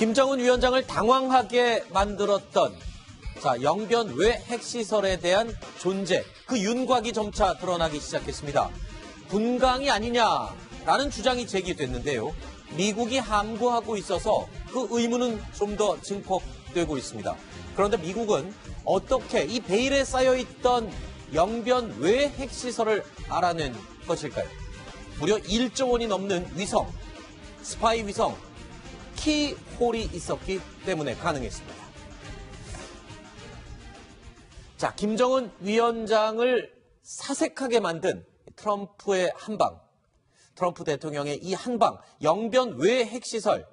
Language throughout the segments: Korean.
김정은 위원장을 당황하게 만들었던 영변 외 핵시설에 대한 존재, 그 윤곽이 점차 드러나기 시작했습니다. 분강이 아니냐라는 주장이 제기됐는데요. 미국이 함구하고 있어서 그 의문은 좀 더 증폭되고 있습니다. 그런데 미국은 어떻게 이 베일에 쌓여있던 영변 외 핵시설을 알아낸 것일까요? 무려 1조 원이 넘는 위성, 스파이 위성, 키홀이 있었기 때문에 가능했습니다. 자, 김정은 위원장을 사색하게 만든 트럼프의 한방, 트럼프 대통령의 이 한방, 영변 외 핵시설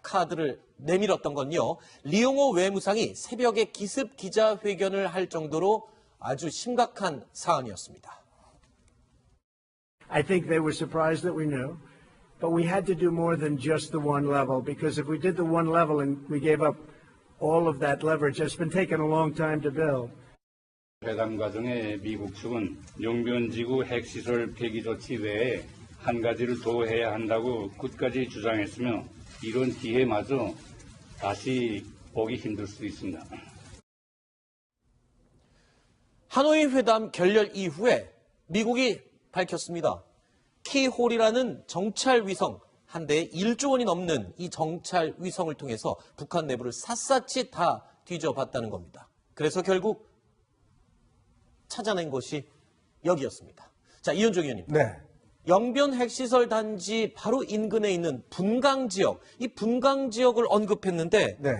카드를 내밀었던 건요, 리용호 외무상이 새벽에 기습 기자회견을 할 정도로 아주 심각한 사안이었습니다. I think they were surprised that we knew, but we had to do more than just the one level, because if we did the one level and we gave up all of that leverage, it's been taking a long time to build. 회담 과정에 미국 측은 영변지구 핵시설 폐기 조치 외에 한 가지를 더 해야 한다고 끝까지 주장했으며 이런 기회마저 다시 보기 힘들 수도 있습니다. 하노이 회담 결렬 이후에 미국이 밝혔습니다. 키홀이라는 정찰 위성 한 대에 1조 원이 넘는 이 정찰 위성을 통해서 북한 내부를 샅샅이 다 뒤져봤다는 겁니다. 그래서 결국 찾아낸 것이 여기였습니다. 자, 이현종 의원님. 네. 영변 핵시설 단지 바로 인근에 있는 분강 지역, 이 분강 지역을 언급했는데 네.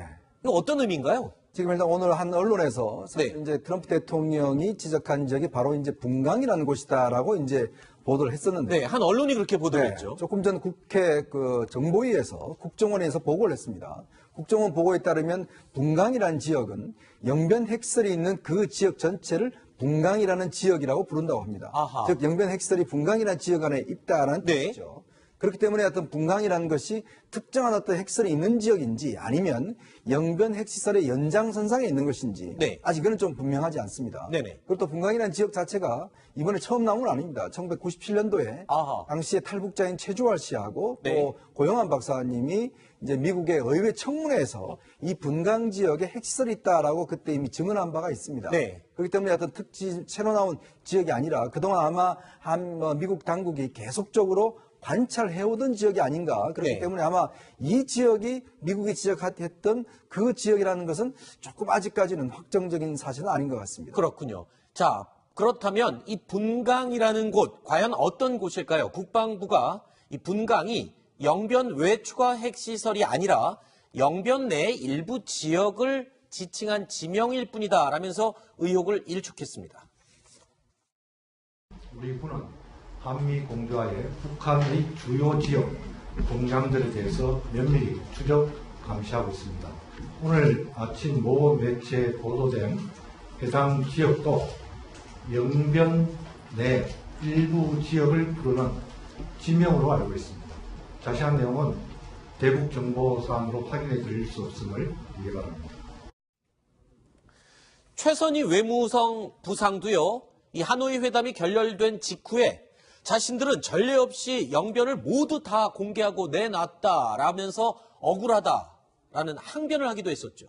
이거 어떤 의미인가요? 지금 일단 오늘 한 언론에서 사실 이제 트럼프 대통령이 지적한 지역이 바로 이제 분강이라는 곳이다라고 이제 보도를 했었는데. 네, 한 언론이 그렇게 보도를 했죠. 조금 전 국회 정보위에서 국정원에서 보고를 했습니다. 국정원 보고에 따르면 분강이라는 지역은 영변 핵시설이 있는 그 지역 전체를 분강이라는 지역이라고 부른다고 합니다. 아하. 즉 영변 핵시설이 분강이라는 지역 안에 있다는 뜻이죠. 그렇기 때문에 어떤 분강이라는 것이 특정한 어떤 핵시설이 있는 지역인지 아니면 영변 핵시설의 연장선상에 있는 것인지 아직은 좀 분명하지 않습니다. 그리고 또 분강이라는 지역 자체가 이번에 처음 나온 건 아닙니다. 1997년도에 당시에 탈북자인 최주활 씨하고 또 고영한 박사님이 이제 미국의 의회 청문회에서 이 분강 지역에 핵시설이 있다라고 그때 이미 증언한 바가 있습니다. 그렇기 때문에 어떤 새로 나온 지역이 아니라 그동안 아마 미국 당국이 계속적으로 관찰해오던 지역이 아닌가. 그렇기 때문에 아마 이 지역이 미국이 지적했던 그 지역이라는 것은 조금 아직까지는 확정적인 사실은 아닌 것 같습니다. 그렇군요. 자, 그렇다면 이 분강이라는 곳, 과연 어떤 곳일까요? 국방부가 이 분강이 영변 외 추가 핵시설이 아니라 영변 내의 일부 지역을 지칭한 지명일 뿐이다 라면서 의혹을 일축했습니다. 우리 군은 한미 공조하에 북한의 주요 지역 동향들에 대해서 면밀히 추적 감시하고 있습니다. 오늘 아침 모 매체에 보도된 해당 지역도 영변 내 일부 지역을 부르는 지명으로 알고 있습니다. 자세한 내용은 대북 정보사항으로 확인해 드릴 수 없음을 이해 바랍니다. 최선희 외무성 부상도요, 이 하노이 회담이 결렬된 직후에 자신들은 전례 없이 영변을 모두 다 공개하고 내놨다라면서 억울하다라는 항변을 하기도 했었죠.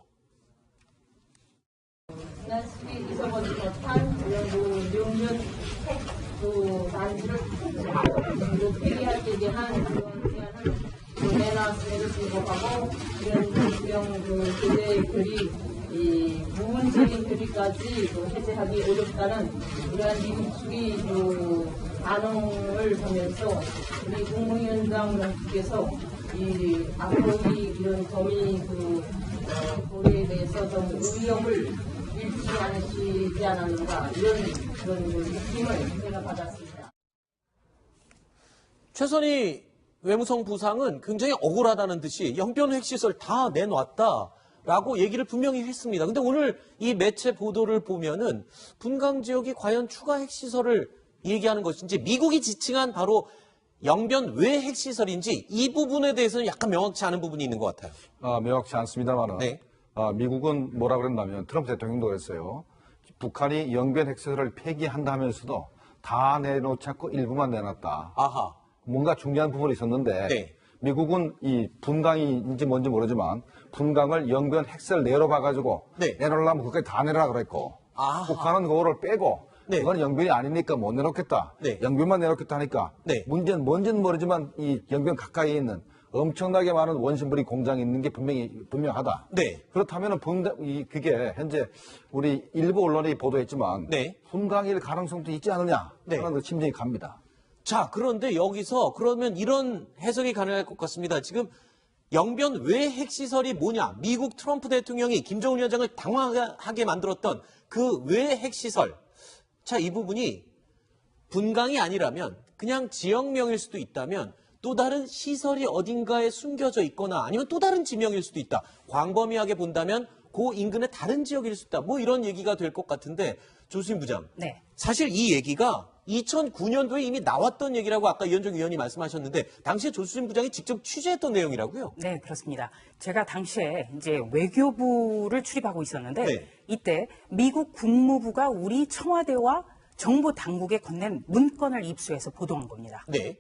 폐기할 때 대한 그런 제안을 내놨음에도 불구하고 이런 교대 결의, 이 부분적인 결의까지 해제하기 어렵다는 이러한 미국 측의 반응을 하면서 우리 국무위원장께서 이 앞으로 이런 범위 고려에 대해서 좀 의욕을 잃지 않으시지 않았는가 이런 그런 느낌을 제가 받았습니다. 최선희 외무성 부상은 굉장히 억울하다는 듯이 영변 핵시설 다 내놨다라고 얘기를 분명히 했습니다. 근데 오늘 이 매체 보도를 보면은 분강 지역이 과연 추가 핵시설을 얘기하는 것인지 미국이 지칭한 바로 영변 외 핵시설인지 이 부분에 대해서는 약간 명확치 않은 부분이 있는 것 같아요. 명확치 않습니다만은 미국은 뭐라 그랬냐면 트럼프 대통령도 그랬어요. 북한이 영변 핵시설을 폐기한다 하면서도 다 내놓지 않고 일부만 내놨다. 뭔가 중요한 부분이 있었는데 미국은 이 분강인지 뭔지 모르지만 분강을 영변 핵세를 내로 봐가지고 네. 내놓으려면 그까지 다 내라 그랬고 아하. 북한은 그거를 빼고 네. 그건 영변이 아니니까 못 내놓겠다. 네. 영변만 내놓겠다 하니까 네. 문제는 뭔지는 모르지만 이 영변 가까이에 있는 엄청나게 많은 원심부리 공장이 있는 게 분명하다. 네. 그렇다면은 그게 현재 우리 일부 언론이 보도했지만 네. 분강일 가능성도 있지 않느냐 네. 하는 그 심정이 갑니다. 자, 그런데 여기서 그러면 이런 해석이 가능할 것 같습니다. 지금 영변 외 핵시설이 뭐냐? 미국 트럼프 대통령이 김정은 위원장을 당황하게 만들었던 그 외 핵시설. 자, 이 부분이 분강이 아니라면 그냥 지역명일 수도 있다면 또 다른 시설이 어딘가에 숨겨져 있거나 아니면 또 다른 지명일 수도 있다. 광범위하게 본다면 그 인근의 다른 지역일 수 있다. 뭐 이런 얘기가 될 것 같은데 조수진 부장. 네. 사실 이 얘기가 2009년도에 이미 나왔던 얘기라고 아까 이현종 의원이 말씀하셨는데 당시에 조수진 부장이 직접 취재했던 내용이라고요? 네, 그렇습니다. 제가 당시에 이제 외교부를 출입하고 있었는데 네. 이때 미국 국무부가 우리 청와대와 정부 당국에 건넨 문건을 입수해서 보도한 겁니다. 네.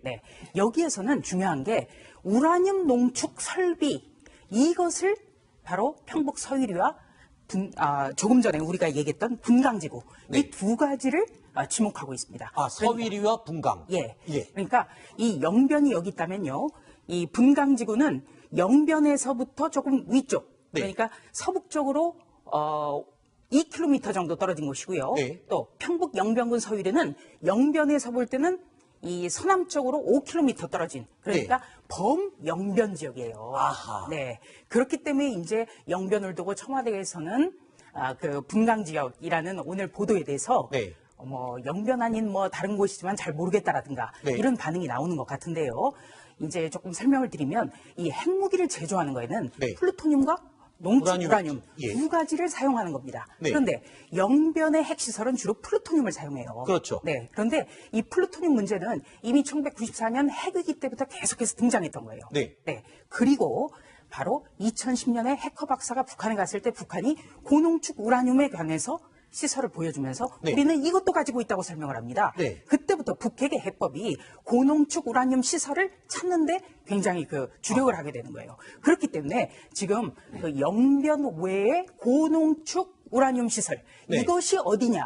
여기에서는 중요한 게 우라늄 농축 설비 이것을 바로 평북 서유리와 조금 전에 우리가 얘기했던 분강지구 네. 이 두 가지를 지목하고 있습니다. 아, 서위리와 분강. 예. 예. 그러니까 이 영변이 여기 있다면요. 이 분강지구는 영변에서부터 조금 위쪽. 네. 그러니까 서북쪽으로 2km 정도 떨어진 곳이고요. 네. 또 평북 영변군 서유리는 영변에서 볼 때는 이 서남쪽으로 5km 떨어진 그러니까 범영변 지역이에요. 아하. 네. 그렇기 때문에 이제 영변을 두고 청와대에서는 그 분강 지역이라는 오늘 보도에 대해서 네. 영변 아닌 다른 곳이지만 잘 모르겠다라든가 네. 이런 반응이 나오는 것 같은데요. 이제 조금 설명을 드리면 이 핵무기를 제조하는 거에는 네. 플루토늄과 농축 우라늄 예. 두 가지를 사용하는 겁니다. 네. 그런데 영변의 핵시설은 주로 플루토늄을 사용해요. 그렇죠. 네. 그런데 이 플루토늄 문제는 이미 1994년 핵위기 때부터 계속해서 등장했던 거예요. 네. 그리고 바로 2010년에 해커 박사가 북한에 갔을 때 북한이 고농축 우라늄에 관해서 시설을 보여주면서 네. 우리는 이것도 가지고 있다고 설명을 합니다. 네. 그때부터 북핵의 해법이 고농축 우라늄 시설을 찾는데 굉장히 주력을 하게 되는 거예요. 그렇기 때문에 지금 그 영변 외의 고농축 우라늄 시설 네. 이것이 어디냐?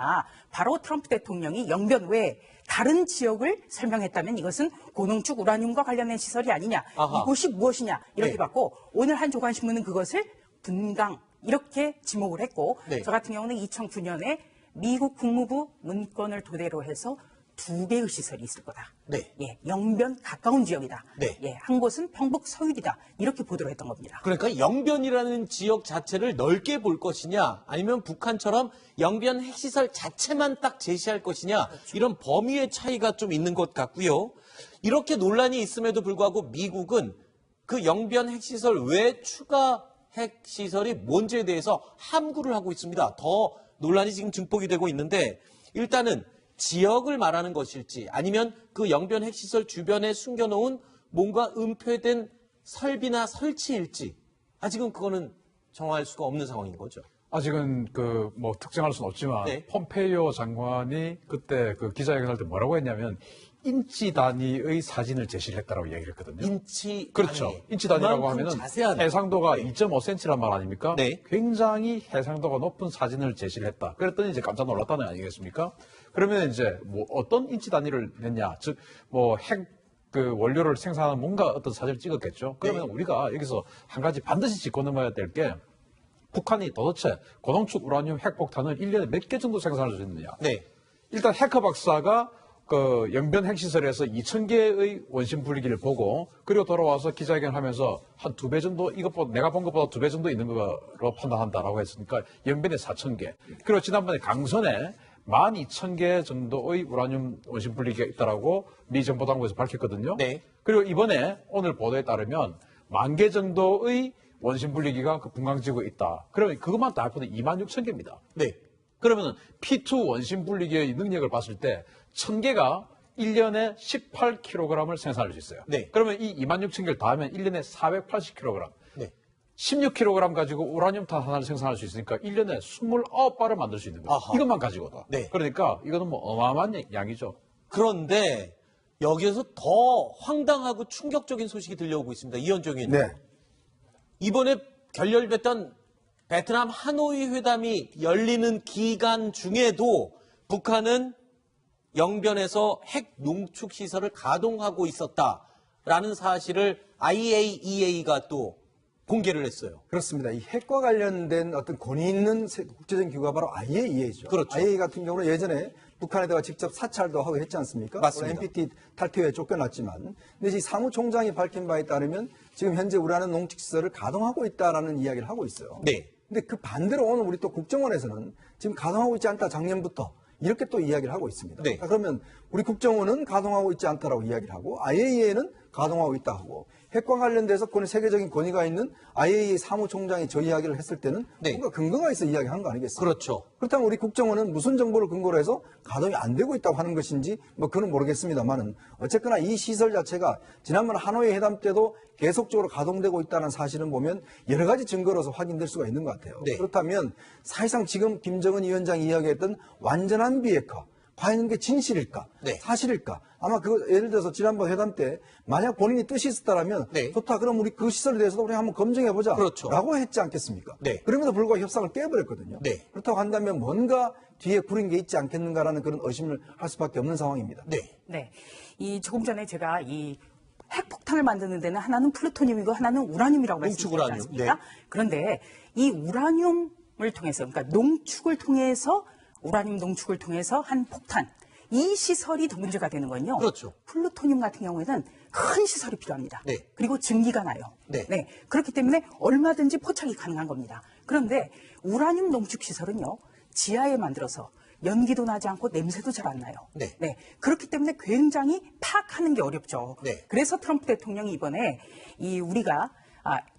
바로 트럼프 대통령이 영변 외에 다른 지역을 설명했다면 이것은 고농축 우라늄과 관련된 시설이 아니냐? 아하. 이곳이 무엇이냐? 이렇게 네. 봤고 오늘 한 조간신문은 그것을 분강 이렇게 지목을 했고 네. 저 같은 경우는 2009년에 미국 국무부 문건을 토대로 해서 2개의 시설이 있을 거다. 네. 예, 영변 가까운 지역이다. 네. 예, 한 곳은 평북 서유리다. 이렇게 보도를 했던 겁니다. 그러니까 영변이라는 지역 자체를 넓게 볼 것이냐 아니면 북한처럼 영변 핵시설 자체만 딱 제시할 것이냐 이런 범위의 차이가 좀 있는 것 같고요. 이렇게 논란이 있음에도 불구하고 미국은 그 영변 핵시설 외 추가 핵시설이 뭔지에 대해서 함구를 하고 있습니다. 더 논란이 지금 증폭이 되고 있는데 일단은 지역을 말하는 것일지 아니면 그 영변 핵시설 주변에 숨겨놓은 뭔가 은폐된 설비나 설치일지 아직은 그거는 정할 수가 없는 상황인 거죠. 아직은 특정할 수는 없지만 네. 폼페이오 장관이 그때 그 기자회견할 때 뭐라고 했냐면 인치 단위의 사진을 제시를 했다라고 얘기를 했거든요. 인치 그렇죠. 단위. 인치 단위라고 그만큼 하면은 자세한 해상도가 네. 2.5cm란 말 아닙니까? 네. 굉장히 해상도가 높은 사진을 제시를 했다. 그랬더니 이제 깜짝 놀랐다는 거 아니겠습니까? 그러면 이제 어떤 인치 단위를 냈냐? 즉 핵 원료를 생산하는 뭔가 어떤 사진을 찍었겠죠. 그러면 우리가 여기서 한 가지 반드시 짚고 넘어야 될 게 북한이 도대체 고농축 우라늄 핵폭탄을 1년에 몇 개 정도 생산할 수 있느냐. 네. 일단 해커 박사가 그 영변 핵시설에서 2,000개의 원심 분리기를 보고 그리고 돌아와서 기자회견을 하면서 한 2배 정도 이것보다 내가 본 것보다 2배 정도 있는 거로 판단한다라고 했으니까 영변에 4,000개. 그리고 지난번에 강선에 12,000개 정도의 우라늄 원심 분리기가 있다라고 미 정보 당국에서 밝혔거든요. 네. 그리고 이번에 오늘 보도에 따르면 10,000개 정도의 원심 분리기가 그 분강지구에 있다. 그러면 그것만 다 합해도 26,000개입니다. 네. 그러면 P2 원심 분리기의 능력을 봤을 때 1,000개가 1년에 18kg을 생산할 수 있어요. 네. 그러면 이 26,000개를 다 하면 1년에 480kg. 네. 16kg 가지고 우라늄탄 하나를 생산할 수 있으니까 1년에 29발을 만들 수 있는 거예요. 아하. 이것만 가지고도. 네. 그러니까 이거는 어마어마한 양이죠. 그런데 여기에서 더 황당하고 충격적인 소식이 들려오고 있습니다. 이현정 의원님. 네. 이번에 결렬됐던 베트남 하노이 회담이 열리는 기간 중에도 북한은 영변에서 핵 농축 시설을 가동하고 있었다라는 사실을 IAEA가 또 공개를 했어요. 그렇습니다. 이 핵과 관련된 어떤 권위 있는 국제적인 기구가 바로 IAEA죠. 그렇죠. IAEA 같은 경우는 예전에 북한에다가 직접 사찰도 하고 했지 않습니까? 맞습니다. 물론 NPT 탈퇴에 쫓겨났지만, 근데 이 사무총장이 밝힌 바에 따르면 지금 현재 우라늄 농축 시설을 가동하고 있다라는 이야기를 하고 있어요. 네. 근데 그 반대로 오늘 우리 또 국정원에서는 지금 가동하고 있지 않다, 작년부터 이렇게 또 이야기를 하고 있습니다. 네. 그러면 우리 국정원은 가동하고 있지 않다라고 이야기를 하고 IAEA는 가동하고 있다 하고, 핵과 관련돼서 세계적인 권위가 있는 IAEA 사무총장이 저 이야기를 했을 때는 네. 뭔가 근거가 있어 이야기한 거 아니겠습니까? 그렇죠. 그렇다면 우리 국정원은 무슨 정보를 근거로 해서 가동이 안 되고 있다고 하는 것인지 그건 모르겠습니다만은, 어쨌거나 이 시설 자체가 지난번 하노이 회담 때도 계속적으로 가동되고 있다는 사실은 보면 여러 가지 증거로서 확인될 수가 있는 것 같아요. 네. 그렇다면 사실상 지금 김정은 위원장이 이야기했던 완전한 비핵화, 과연 이게 진실일까? 네. 사실일까? 아마 예를 들어서 지난번 회담 때 만약 본인이 뜻이 있었다면 네. 좋다, 그럼 우리 그 시설에 대해서도 우리 한번 검증해보자. 그렇죠. 라고 했지 않겠습니까? 네. 그럼에도 불구하고 협상을 깨버렸거든요. 네. 그렇다고 한다면 뭔가 뒤에 구린 게 있지 않겠는가라는 그런 의심을 할 수밖에 없는 상황입니다. 네. 네. 이 조금 전에 제가 이 핵폭탄을 만드는 데는 하나는 플루토늄이고 하나는 우라늄이라고 농축 말씀드렸지 우라늄. 않습니까? 네. 그런데 이 우라늄을 통해서, 그러니까 농축을 통해서, 우라늄 농축을 통해서 한 폭탄, 이 시설이 더 문제가 되는 건요. 그렇죠. 플루토늄 같은 경우에는 큰 시설이 필요합니다. 네. 그리고 증기가 나요. 네. 그렇기 때문에 얼마든지 포착이 가능한 겁니다. 그런데 우라늄 농축 시설은요, 지하에 만들어서 연기도 나지 않고 냄새도 잘 안 나요. 네. 그렇기 때문에 굉장히 파악하는 게 어렵죠. 네. 그래서 트럼프 대통령이 이번에 우리가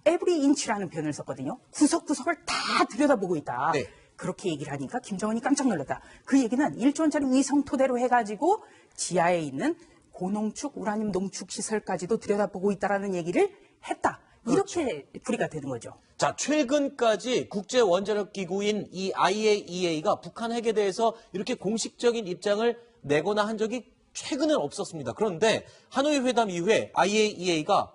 every inch라는 표현을 썼거든요. 구석구석을 다 들여다보고 있다. 네. 그렇게 얘기를 하니까 김정은이 깜짝 놀랐다. 그 얘기는 1조 원짜리 위성 토대로 해가지고 지하에 있는 고농축 우라늄 농축 시설까지도 들여다보고 있다라는 얘기를 했다. 그렇죠. 이렇게 풀이가 되는 거죠. 자, 최근까지 국제원자력기구인 이 IAEA가 북한 핵에 대해서 이렇게 공식적인 입장을 내거나 한 적이 최근엔 없었습니다. 그런데 하노이 회담 이후에 IAEA가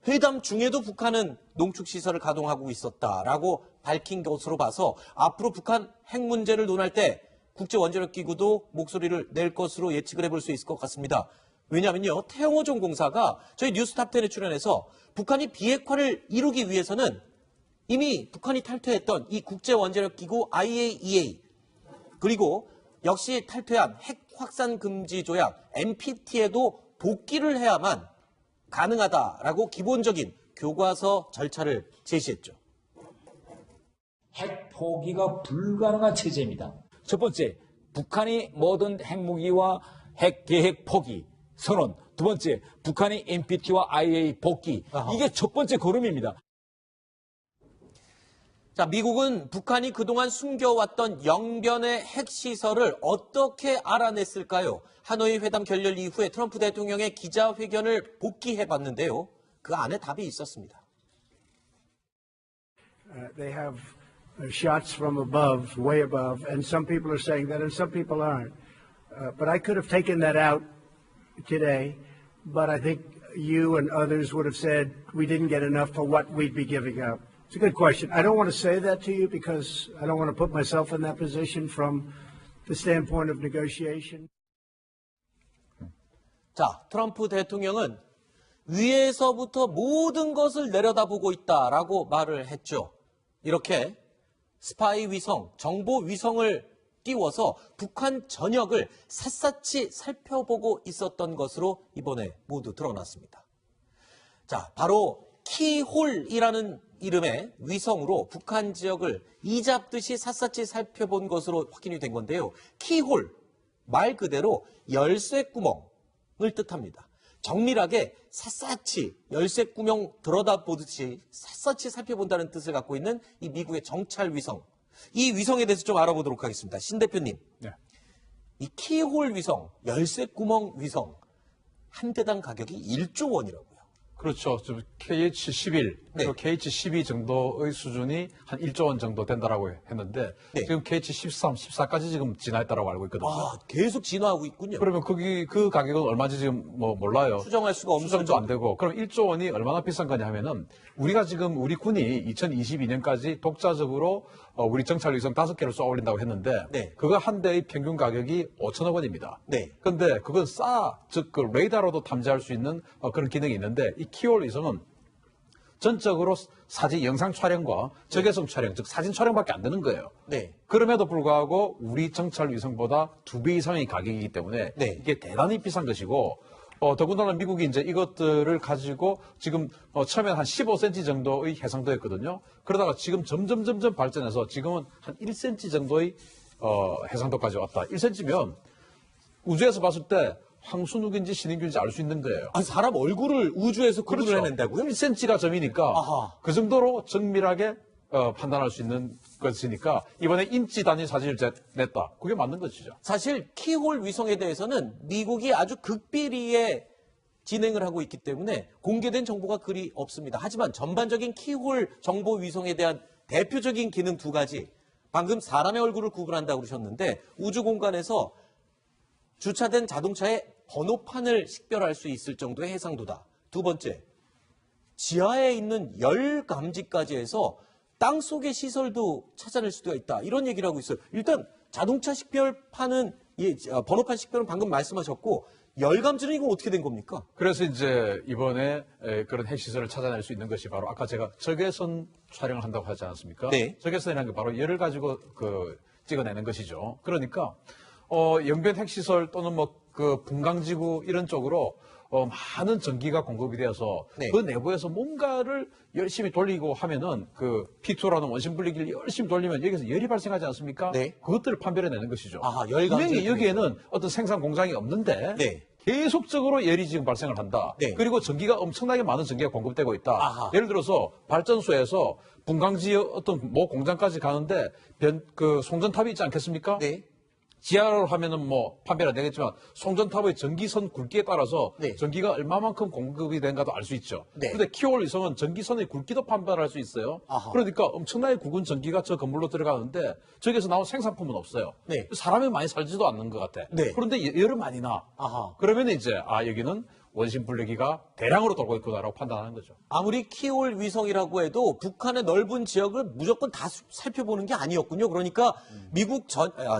회담 중에도 북한은 농축시설을 가동하고 있었다라고 밝힌 것으로 봐서 앞으로 북한 핵 문제를 논할 때 국제원자력기구도 목소리를 낼 것으로 예측을 해볼 수 있을 것 같습니다. 왜냐하면요, 태영호 공사가 저희 뉴스탑10에 출연해서 북한이 비핵화를 이루기 위해서는 이미 북한이 탈퇴했던 이 국제원자력기구 IAEA, 그리고 역시 탈퇴한 핵 확산 금지 조약 NPT에도 복귀를 해야만 가능하다라고 기본적인 교과서 절차를 제시했죠. 핵 포기가 불가능한 체제입니다. 첫 번째, 북한이 모든 핵무기와 핵 계획 포기 선언. 두 번째, 북한이 NPT와 IAEA 복귀. 이게 첫 번째 걸음입니다. 자, 미국은 북한이 그동안 숨겨왔던 영변의 핵시설을 어떻게 알아냈을까요? 하노이 회담 결렬 이후에 트럼프 대통령의 기자회견을 복기해봤는데요. 그 안에 답이 있었습니다. They have shots from above, way above, and some people are saying that, and some people aren't. But I could have taken that out today, but I think you and others would have said we didn't get enough for what we'd be giving up. It's a good question. I don't want to say that to you because I don't want to put myself in that position from the standpoint of negotiation. 자, 트럼프 대통령은 위에서부터 모든 것을 내려다보고 있다라고 말을 했죠. 이렇게 스파이 위성, 정보 위성을 띄워서 북한 전역을 샅샅이 살펴보고 있었던 것으로 이번에 모두 드러났습니다. 자, 바로 키홀이라는 이름의 위성으로 북한 지역을 이잡듯이 샅샅이 살펴본 것으로 확인이 된 건데요. 키홀, 말 그대로 열쇠구멍을 뜻합니다. 정밀하게 샅샅이 열쇠구멍 들여다보듯이 샅샅이 살펴본다는 뜻을 갖고 있는 이 미국의 정찰 위성. 이 위성에 대해서 좀 알아보도록 하겠습니다. 신 대표님. 네. 이 키홀 위성, 열쇠구멍 위성 한 대당 가격이 1조 원이라고요. 그렇죠. 좀 KH-11, 그리고 KH-12 정도의 수준이 한 1조 원 정도 된다라고 했는데 지금 KH-13, 14까지 지금 진화했다라고 알고 있거든요. 아, 계속 진화하고 있군요. 그러면 그 가격은 얼마인지 지금 뭐 몰라요. 수정할 수가 없는 수정도 안 되고. 그럼 1조 원이 얼마나 비싼 거냐 하면은 우리가 지금 우리 군이 2022년까지 독자적으로 우리 정찰 위성 5개를 쏘아 올린다고 했는데 그거 한 대의 평균 가격이 5천억 원입니다. 그런데 그건 즉 그 레이더로도 탐지할 수 있는 그런 기능이 있는데 이 키올 위성은 전적으로 사진 영상 촬영과 적외선 촬영, 즉 사진 촬영밖에 안 되는 거예요. 그럼에도 불구하고 우리 정찰 위성보다 2배 이상의 가격이기 때문에 이게 대단히 비싼 것이고 더군다나 미국이 이제 이것들을 가지고 지금 처음에 한 15cm 정도의 해상도였거든요. 그러다가 지금 점점 발전해서 지금은 한 1cm 정도의 해상도까지 왔다. 1cm면 우주에서 봤을 때 황순욱인지 신인균인지 알 수 있는 거예요. 아, 사람 얼굴을 우주에서 구분을 해낸다고요? 1cm가 점이니까 그 정도로 정밀하게 판단할 수 있는 것이니까 이번에 인치 단위 사진을 냈다. 그게 맞는 것이죠. 사실 키홀 위성에 대해서는 미국이 아주 극비리에 진행을 하고 있기 때문에 공개된 정보가 그리 없습니다. 하지만 전반적인 키홀 정보 위성에 대한 대표적인 기능 2가지. 방금 사람의 얼굴을 구분한다고 그러셨는데 우주 공간에서 주차된 자동차의 번호판을 식별할 수 있을 정도의 해상도다. 2번째, 지하에 있는 열 감지까지 해서 땅 속의 시설도 찾아낼 수가 있다. 이런 얘기를 하고 있어요. 일단 자동차 식별판은 번호판 식별은 방금 말씀하셨고 열 감지는 이건 어떻게 된 겁니까? 그래서 이제 이번에 그런 핵시설을 찾아낼 수 있는 것이 바로 아까 제가 적외선 촬영을 한다고 하지 않았습니까? 적외선이라는 게 바로 열을 가지고 찍어내는 것이죠. 그러니까 영변 핵시설 또는 그 분광지구 이런 쪽으로 많은 전기가 공급이 되어서 그 내부에서 뭔가를 열심히 돌리고 하면은 그 P2라는 원심 분리기를 열심히 돌리면 여기서 열이 발생하지 않습니까? 그것들을 판별해내는 것이죠. 분명히 여기에는 어떤 생산 공장이 없는데 계속적으로 열이 지금 발생을 한다. 그리고 전기가 엄청나게 많은 전기가 공급되고 있다. 예를 들어서 발전소에서 분광지 어떤 모 공장까지 가는데 그 송전탑이 있지 않겠습니까? 지하로 하면은 판별은 안 되겠지만 송전탑의 전기선 굵기에 따라서 전기가 얼마만큼 공급이 된가도 알 수 있죠. 그런데 키올 위성은 전기선의 굵기도 판별할 수 있어요. 그러니까 엄청나게 굵은 전기가 저 건물로 들어가는데 저기서 나온 생산품은 없어요. 사람이 많이 살지도 않는 것 같아. 그런데 열은 많이 나. 그러면 이제 여기는 원심 분리기가 대량으로 돌고 있구나라고 판단하는 거죠. 아무리 키올 위성이라고 해도 북한의 넓은 지역을 무조건 다 살펴보는 게 아니었군요. 그러니까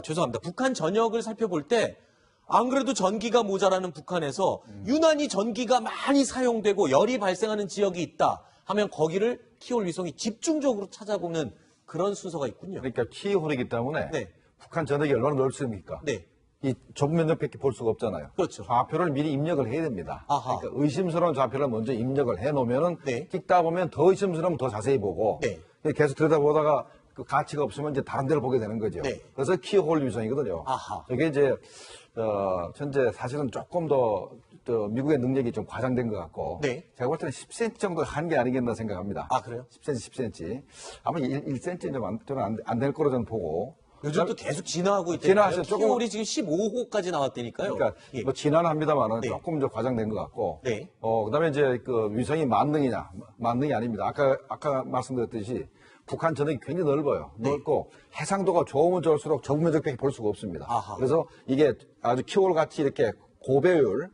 죄송합니다. 북한 전역을 살펴볼 때 안 그래도 전기가 모자라는 북한에서 유난히 전기가 많이 사용되고 열이 발생하는 지역이 있다 하면 거기를 키올 위성이 집중적으로 찾아보는 그런 순서가 있군요. 그러니까 키홀이기 때문에 북한 전역이 얼마나 넓습니까? 이 좁은 면적밖에 볼 수가 없잖아요. 좌표를 미리 입력을 해야 됩니다. 그러니까 의심스러운 좌표를 먼저 입력을 해놓으면은 찍다 보면 더 의심스러우면 더 자세히 보고 계속 들여다보다가 그 가치가 없으면 이제 다른 데를 보게 되는 거죠. 그래서 키홀 위성이거든요. 이게 이제 현재 사실은 조금 더 미국의 능력이 좀 과장된 것 같고 제가 볼 때는 10cm 정도 한 게 아니겠나 생각합니다. 그래요? 10cm. 아마 1cm 좀 안 될 거로 저는 보고. 요즘도 계속 진화하고 있다니까요. 키홀이 지금 15호까지 나왔다니까요. 그러니까 진화는 합니다만은 조금 더 과장된 것 같고. 그다음에 이제 그 위성이 만능이냐? 만능이 아닙니다. 아까 말씀드렸듯이 북한 전역이 굉장히 넓어요. 넓고 해상도가 좋으면 좋을수록 좁은 면적밖에 볼 수가 없습니다. 그래서 이게 아주 키올 같이 이렇게 고배율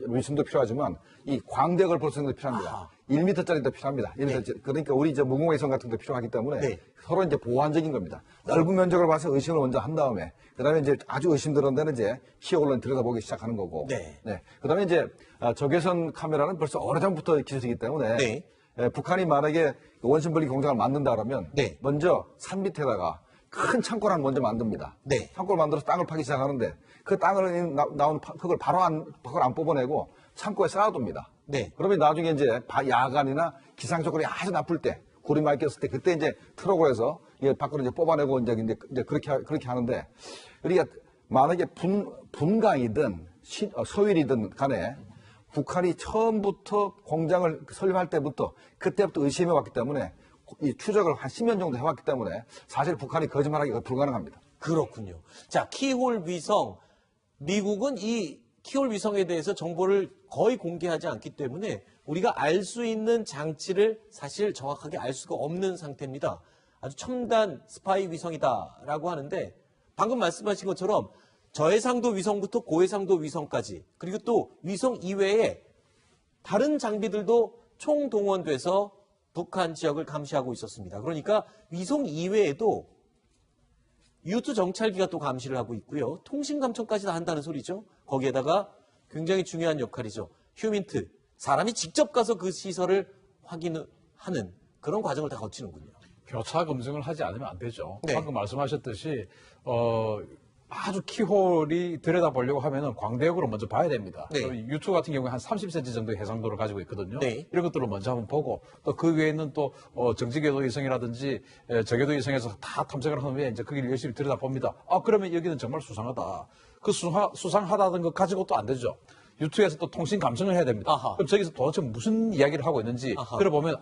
위성도 필요하지만 이 광대역을 볼 수 있는 게 필요합니다. 1m짜리도 필요합니다. 1m. 그러니까 우리 무궁화위성 같은 것도 필요하기 때문에 서로 이제 보완적인 겁니다. 넓은 면적을 봐서 의심을 먼저 한 다음에 그다음에 이제 아주 의심되는 데는 이제 키올로 들여다보기 시작하는 거고. 그다음에 이제 적외선 카메라는 벌써 오래전부터 기술이기 때문에 북한이 만약에 원심 분리 공장을 만든다 그러면 먼저 산 밑에다가 큰 창고를 먼저 만듭니다. 창고를 만들어서 땅을 파기 시작하는데 그 땅을 나온 흙을 흙을 안 뽑아내고 창고에 쌓아둡니다. 그러면 나중에 이제 야간이나 기상 조건이 아주 나쁠 때 구름이 많이 꼈을 때 그때 이제 트럭으로 해서 밖으로 이제 뽑아내고 이제 그렇게 하는데 우리가 만약에 분강이든 서율이든 간에 북한이 처음부터 공장을 설립할 때부터 그때부터 의심해 왔기 때문에 이 추적을 한 10년 정도 해왔기 때문에 사실 북한이 거짓말하기가 불가능합니다. 그렇군요. 자, 키홀 위성. 미국은 이 키홀 위성에 대해서 정보를 거의 공개하지 않기 때문에 우리가 알 수 있는 장치를 사실 정확하게 알 수가 없는 상태입니다. 아주 첨단 스파이 위성이다라고 하는데 방금 말씀하신 것처럼 저해상도 위성부터 고해상도 위성까지 그리고 또 위성 이외에 다른 장비들도 총동원돼서 북한 지역을 감시하고 있었습니다. 그러니까 위성 이외에도 U2 정찰기가 또 감시를 하고 있고요. 통신 감청까지 다 한다는 소리죠. 거기에다가 굉장히 중요한 역할이죠. 휴민트, 사람이 직접 가서 그 시설을 확인하는 그런 과정을 다 거치는군요. 교차 검증을 하지 않으면 안 되죠. 네. 방금 말씀하셨듯이 아주 키홀이 들여다보려고 하면은 광대역으로 먼저 봐야 됩니다. 네. 유튜브 같은 경우에 한 30cm 정도의 해상도를 가지고 있거든요. 네. 이런 것들을 먼저 한번 보고 또 그 외에는 또 정지궤도 위성이라든지 저궤도 위성에서 다 탐색을 한 후에 이제 거기를 열심히 들여다봅니다. 아 그러면 여기는 정말 수상하다. 그 수상하다는 것 가지고 또 안 되죠. 유튜브에서 또 통신 감청을 해야 됩니다. 아하. 그럼 저기서 도대체 무슨 이야기를 하고 있는지 아하. 들어보면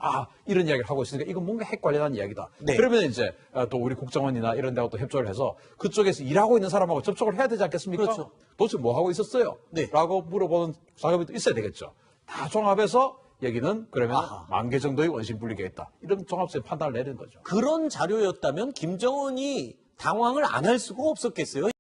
이런 이야기를 하고 있으니까 이건 뭔가 핵 관련한 이야기다. 네. 그러면 이제 또 우리 국정원이나 이런 데하고 또 협조를 해서 그쪽에서 일하고 있는 사람하고 접촉을 해야 되지 않겠습니까? 그렇죠. 도대체 뭐 하고 있었어요? 네. 라고 물어보는 작업이 또 있어야 되겠죠. 다 종합해서 여기는 그러면 아하. 10,000개 정도의 원심 분리가 있다. 이런 종합적인 판단을 내리는 거죠. 그런 자료였다면 김정은이 당황을 안 할 수가 없었겠어요.